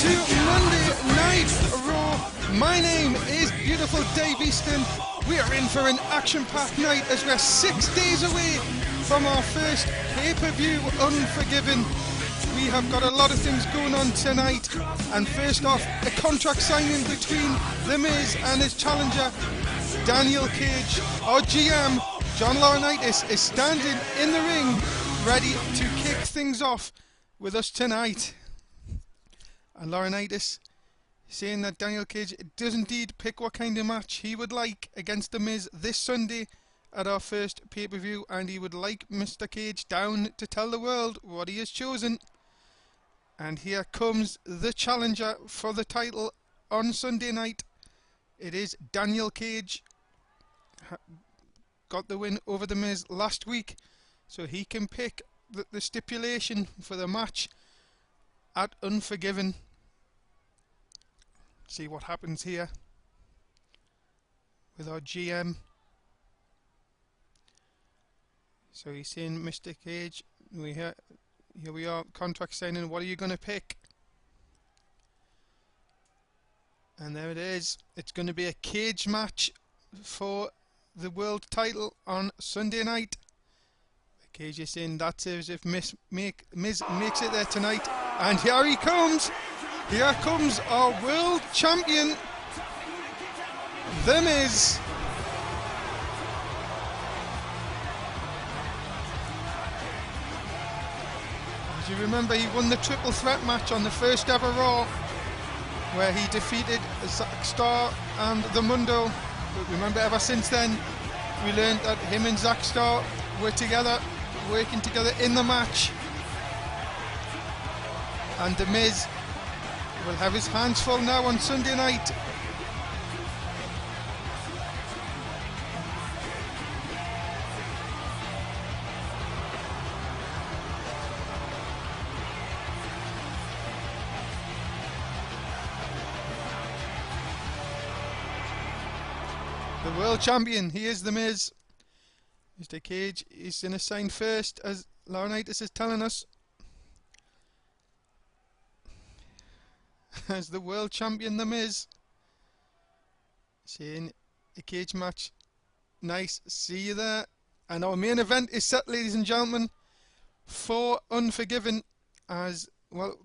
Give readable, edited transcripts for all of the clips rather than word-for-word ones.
to Monday Night Raw. My name is Beautiful Dave Easton. We are in for an action-packed night as we're 6 days away from our first pay-per-view, Unforgiven. We have got a lot of things going on tonight, and first off, a contract signing between The Miz and his challenger, Daniel Cage. Our GM, John Laurinaitis, is standing in the ring, ready to kick things off with us tonight. And Laurinaitis saying that Daniel Cage does indeed pick what kind of match he would like against The Miz this Sunday at our first pay-per-view, and he would like Mr. Cage down to tell the world what he has chosen. And here comes the challenger for the title on Sunday night. It is Daniel Cage. Got the win over The Miz last week, so he can pick the stipulation for the match at Unforgiven. See what happens here with our GM. So he's saying, Mr. Cage, here we are, contract signing, what are you going to pick? And there it is. It's going to be a cage match for the world title on Sunday night. Cage is saying that's as if Miz makes it there tonight. And here he comes. Here comes our world champion, The Miz. As you remember, he won the triple threat match on the first ever Raw, where he defeated Zack Starr and the Mundo. But remember, ever since then, we learned that him and Zack Starr were together, working together in the match. And The Miz will have his hands full now on Sunday night. The world champion, he is The Miz. Mr. Cage is going to sign first, as Laurinaitis is telling us. As the world champion, The Miz. Saying a cage match. Nice, see you there. And our main event is set, ladies and gentlemen, for Unforgiven. As well,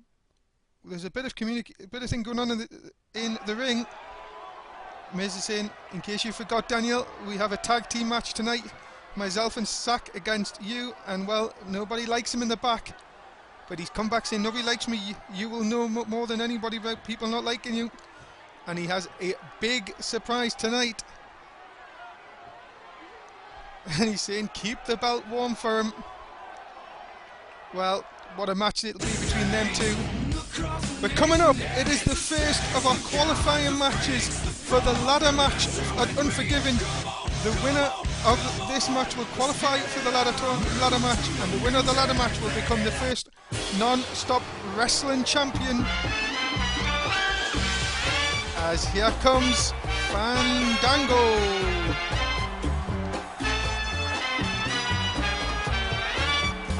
there's a bit of thing going on in the ring. Miz is saying, in case you forgot, Daniel, we have a tag team match tonight. Myself and Zack against you, and well, nobody likes him in the back. But he's come back saying, nobody likes me. You will know more than anybody about people not liking you. And he has a big surprise tonight. And he's saying, keep the belt warm for him. Well, what a match it'll be between them two. But coming up, it is the first of our qualifying matches for the ladder match at Unforgiven. The winner of this match will qualify for the ladder match, and the winner of the ladder match will become the first non-stop wrestling champion. As here comes Fandango.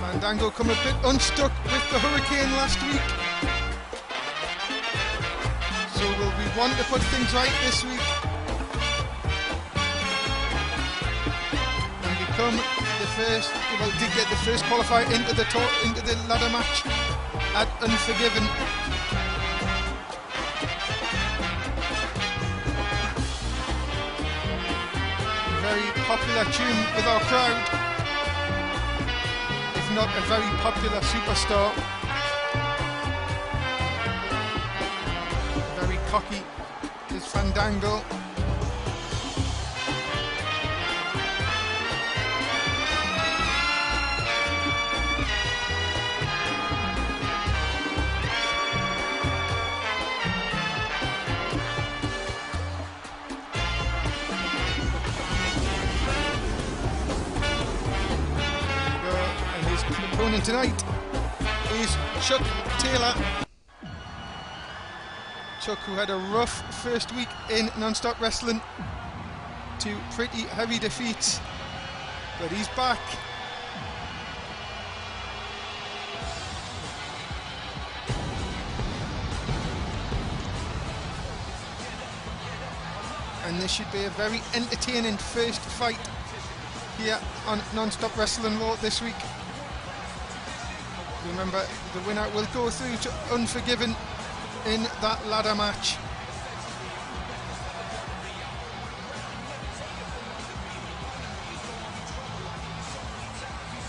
Fandango come a bit unstuck with the hurricane last week. So will we want to put things right this week and become the first, well, did get the first qualifier into the ladder match at Unforgiven. Very popular tune with our crowd, if not a very popular superstar. Cocky is Fandango. And his opponent tonight is Chuck Taylor. Chuck, who had a rough first week in non-stop wrestling, to pretty heavy defeats, but he's back. and this should be a very entertaining first fight here on Non-Stop Wrestling Raw this week. Remember, the winner will go through to Unforgiven in that ladder match.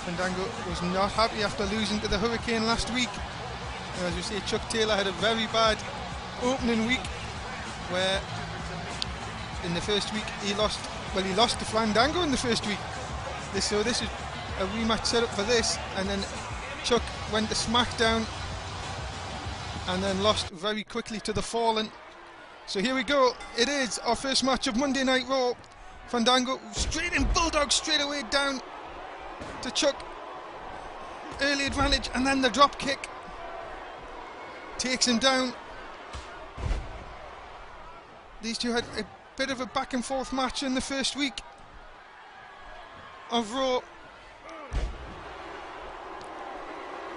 Fandango was not happy after losing to the Hurricane last week. And as you see, Chuck Taylor had a very bad opening week where in the first week he lost to Fandango in the first week. So this is a rematch set up for this, and then Chuck went to SmackDown and then lost very quickly to the Fallen. So here we go, it is our first match of Monday Night Raw. Fandango straight in Bulldog straight away down to Chuck. Early advantage and then the drop kick. Takes him down. These two had a bit of a back and forth match in the first week of Raw,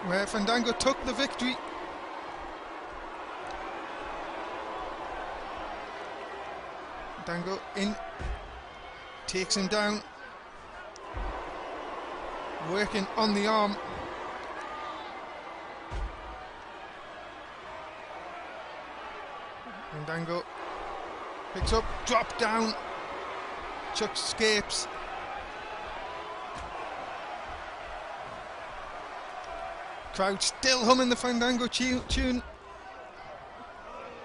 where Fandango took the victory. Fandango in, takes him down, working on the arm. Fandango picks up, drop down. Chuck escapes. Crowd still humming the Fandango tune.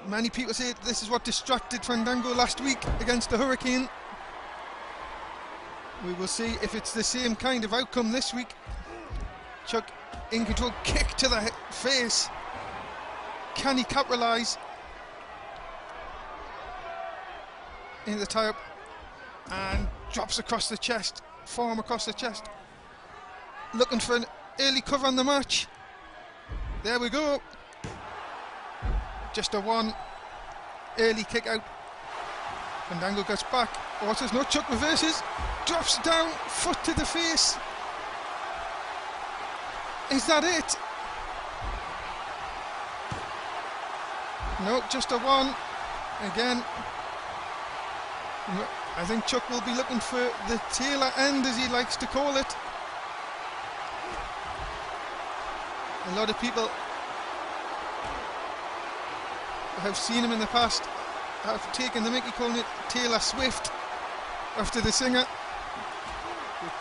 Many people say this is what distracted Fandango last week against the Hurricane. We will see if it's the same kind of outcome this week. Chuck in control, kick to the face. Can he capitalise? Into the tie-up and drops across the chest, forearm across the chest. Looking for an early cover on the match. There we go. Just a one. Early kick out. Fandango gets back. Waters, no, Chuck reverses. Drops down, foot to the face. Is that it? No, just a one. Again. I think Chuck will be looking for the Taylor end, as he likes to call it. A lot of people have seen him in the past, have taken the mickey calling it Taylor Swift after the singer. But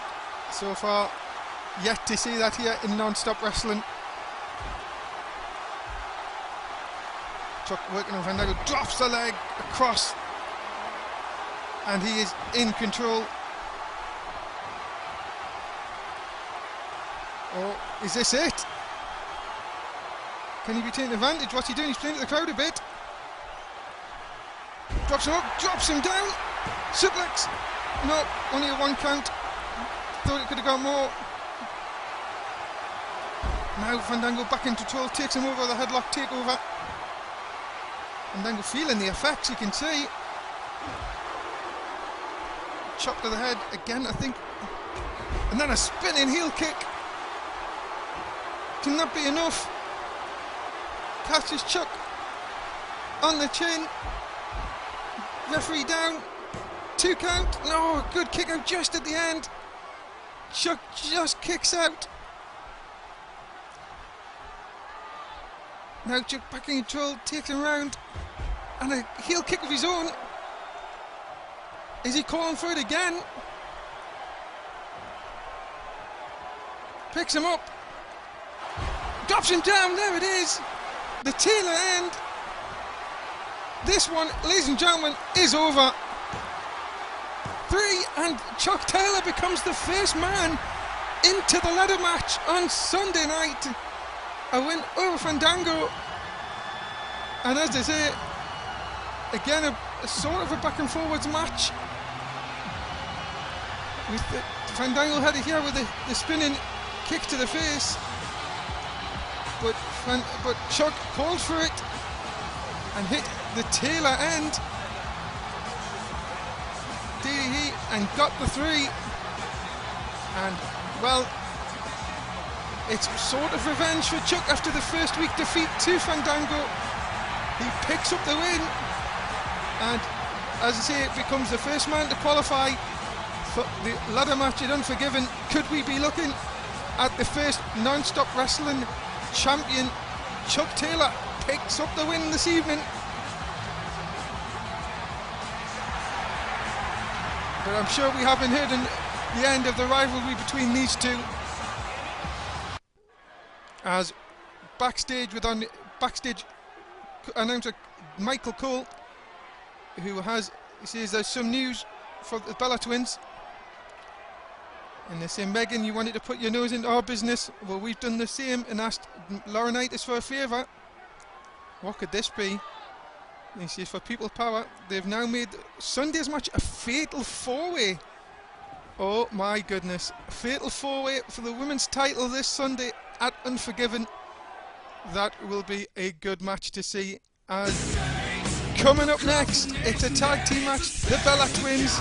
so far, yet to see that here in Non-Stop Wrestling. Chuck working on Fandango, drops the leg across, and he is in control. Oh, is this it? Can he be taking advantage? What's he doing? He's playing to the crowd a bit. Drops him up, drops him down. Suplex. No, only a one count. Thought it could have gone more. Now Fandango back in control, takes him over, the headlock takeover. Fandango feeling the effects, you can see. Chop to the head again, I think. And then a spinning heel kick. Can that be enough? Catches Chuck on the chin. Referee down. 2 count. No, good kick out just at the end. Chuck just kicks out. Now Chuck back in control, takes him round. And a heel kick of his own. Is he calling for it again? Picks him up. Drops him down, there it is. The Taylor end. This one, ladies and gentlemen, is over. 3, and Chuck Taylor becomes the first man into the ladder match on Sunday night. A win over Fandango. And as I say, again, a sort of a back and forwards match. With Fandango had it here with the spinning kick to the face. But Chuck called for it and hit the Taylor end. DDT and got the 3. And, well, it's sort of revenge for Chuck after the first week defeat to Fandango. He picks up the win, and as I say, becomes the first man to qualify for the ladder match at Unforgiven. Could we be looking at the first non-stop wrestling champion? Chuck Taylor picks up the win this evening. But I'm sure we haven't heard the end of the rivalry between these two. As backstage backstage announcer Michael Cole, who says there's some news for the Bella Twins. And they say, Megan, you wanted to put your nose into our business. Well, we've done the same and asked Laurinaitis for a favour. What could this be? And he says, for People Power, they've now made Sunday's match a fatal four-way. Oh my goodness. A fatal four-way for the women's title this Sunday at Unforgiven. That will be a good match to see. As coming up next, it's a tag team match. The Bella Twins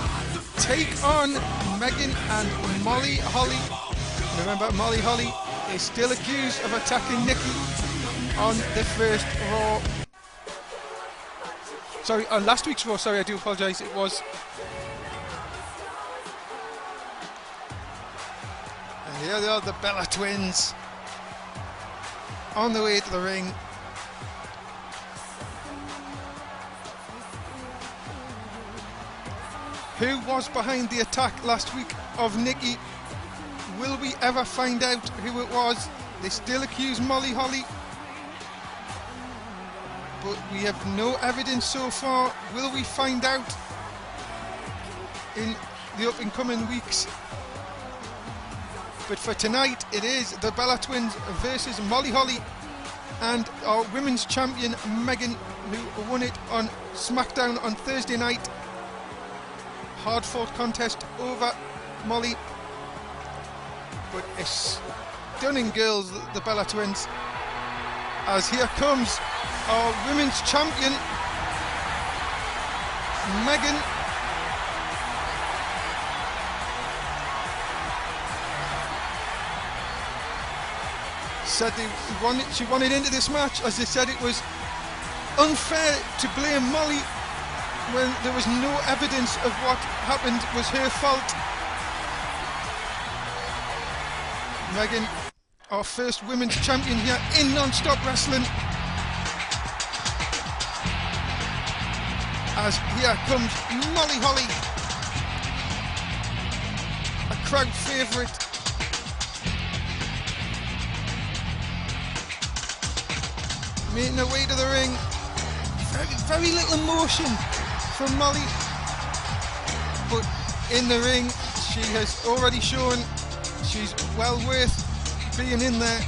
take on Megan and Molly Holly. Remember, Molly Holly is still accused of attacking Nikki on the first Raw. Sorry, on last week's Raw. Sorry, I do apologise. It was. And here they are, the Bella Twins, on the way to the ring. Who was behind the attack last week of Nikki? Will we ever find out who it was? They still accuse Molly Holly, but we have no evidence so far. Will we find out in the up and coming weeks? But for tonight, it is the Bella Twins versus Molly Holly and our women's champion Megan, who won it on SmackDown on Thursday night. Hard fought contest over Molly, but a stunning girls, the Bella Twins. As here comes our women's champion Megan. Said she wanted into this match, as they said it was unfair to blame Molly when there was no evidence of what happened was her fault. Megan, our first women's champion here in non-stop wrestling. As here comes Molly Holly, a crowd favourite. Making her way to the ring. Very little emotion from Molly, but in the ring she has already shown she's well worth being in there.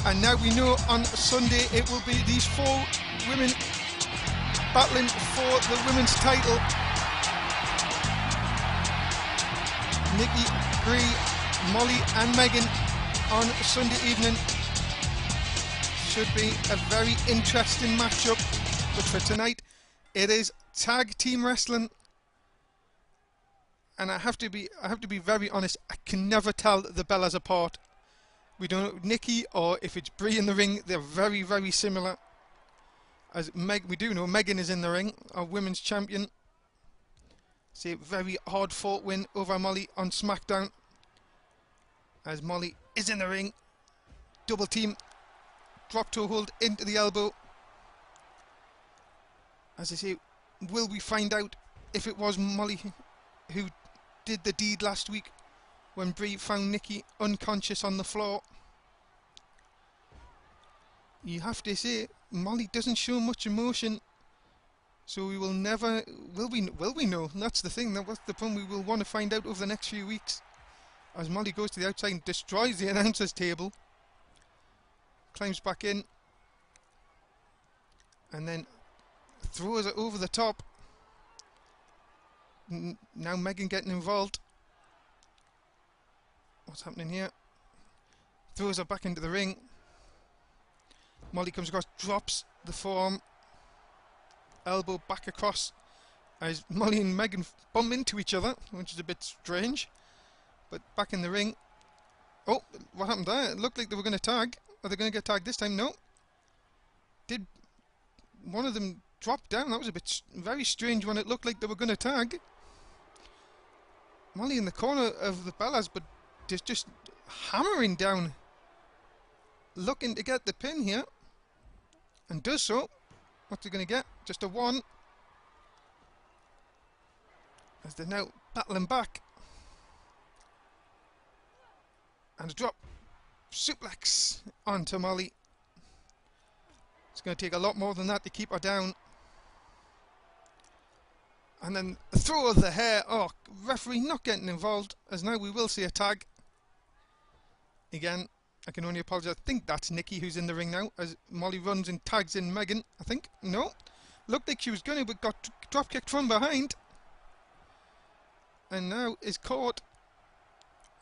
And now we know on Sunday it will be these four women battling for the women's title. Nikki, Brie, Molly and Megan on Sunday evening. Should be a very interesting matchup. But for tonight, it is tag team wrestling, and I have to be very honest. I can never tell the Bellas apart. We don't know Nikki or if it's Brie in the ring. They're very, very similar. As we do know Megan is in the ring, our women's champion. See, a very hard fought win over Molly on SmackDown. As Molly is in the ring, double team, drop toe hold into the elbow. As I say, will we find out if it was Molly who did the deed last week when Brie found Nikki unconscious on the floor? You have to say, Molly doesn't show much emotion, so we will never... Will we know? That's the thing. That's the point we will want to find out over the next few weeks. As Molly goes to the outside and destroys the announcer's table. Climbs back in. And then throws it over the top. Now Megan getting involved. What's happening here? Throws her back into the ring. Molly comes across, drops the forearm. Elbow back across. As Molly and Megan bump into each other, which is a bit strange. But back in the ring. Oh, what happened there? It looked like they were going to tag. Are they going to get tagged this time? No. Did one of them dropped down. That was a bit very strange when it looked like they were going to tag. Molly in the corner of the Bellas, but just hammering down, looking to get the pin here, and does so. What's he going to get? Just a 1. As they're now battling back. And a drop. Suplex onto Molly. It's going to take a lot more than that to keep her down. And then the throw of the hair. Oh, referee not getting involved, as now we will see a tag. Again, I can only apologise. I think that's Nikki who's in the ring now, as Molly runs and tags in Megan, I think. No. Looked like she was going to, but got drop kicked from behind. And now is caught.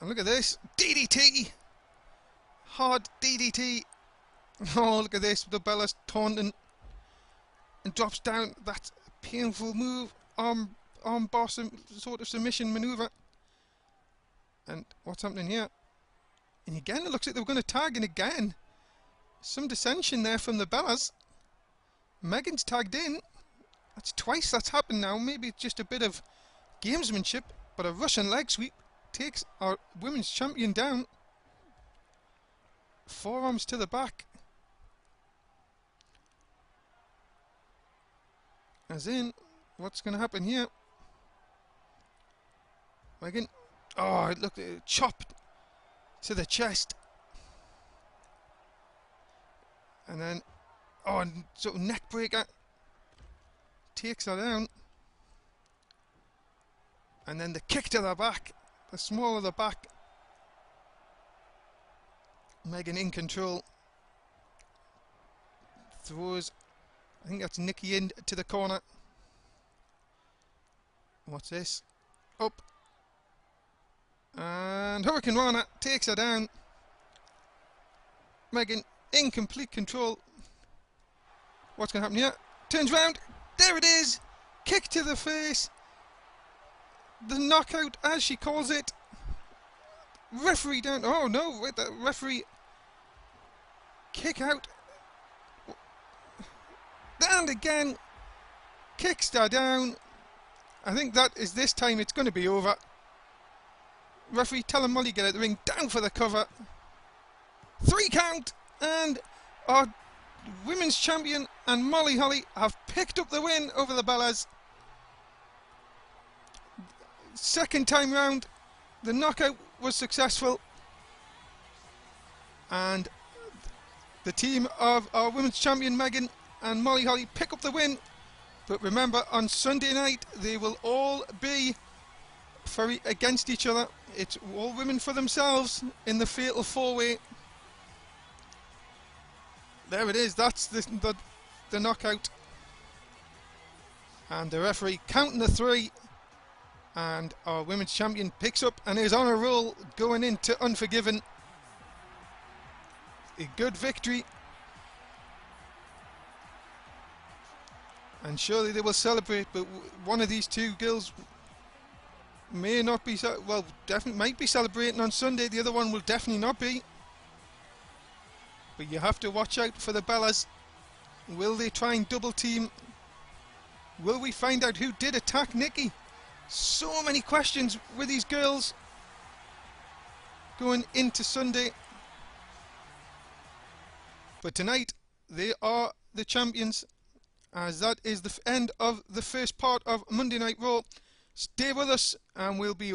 And look at this. DDT. Hard DDT. Oh, look at this. The Bella's taunting. And drops down. That's a painful move. Arm boss sort of submission manoeuvre. And what's happening here? And again, it looks like they were going to tag, and again, some dissension there from the Bellas. Megan's tagged in. That's twice that's happened now. Maybe it's just a bit of gamesmanship, but a Russian leg sweep takes our women's champion down. Forearms to the back. As in, what's going to happen here? Megan. Oh, it looked chopped to the chest. And then, oh, sort of neck breaker. Takes her down. And then the kick to the back. The small of the back. Megan in control. Throws, I think that's Nikki in to the corner. What's this? Up. And Hurricane Rana takes her down. Megan in complete control. What's going to happen here? Turns round. There it is. Kick to the face. The knockout, as she calls it. Referee down. Oh no, wait, the referee. Kick out. And again. Kicks her down. I think that is this time it's going to be over. Referee telling Molly get out of the ring, down for the cover. 3 count, and our women's champion and Molly Holly have picked up the win over the Bellas. Second time round, the knockout was successful, and the team of our women's champion Megan and Molly Holly pick up the win. But remember, on Sunday night they will all be against each other. It's all women for themselves in the fatal 4-way. There it is. That's the knockout. And the referee counting the 3. And our women's champion picks up and is on a roll going into Unforgiven. A good victory. And surely they will celebrate, but one of these two girls may not be, well, definitely might be celebrating on Sunday. The other one will definitely not be. But you have to watch out for the Bellas. Will they try and double team? Will we find out who did attack Nikki? So many questions with these girls going into Sunday. But tonight they are the champions, as that is the end of the first part of Monday Night Raw. Stay with us and we'll be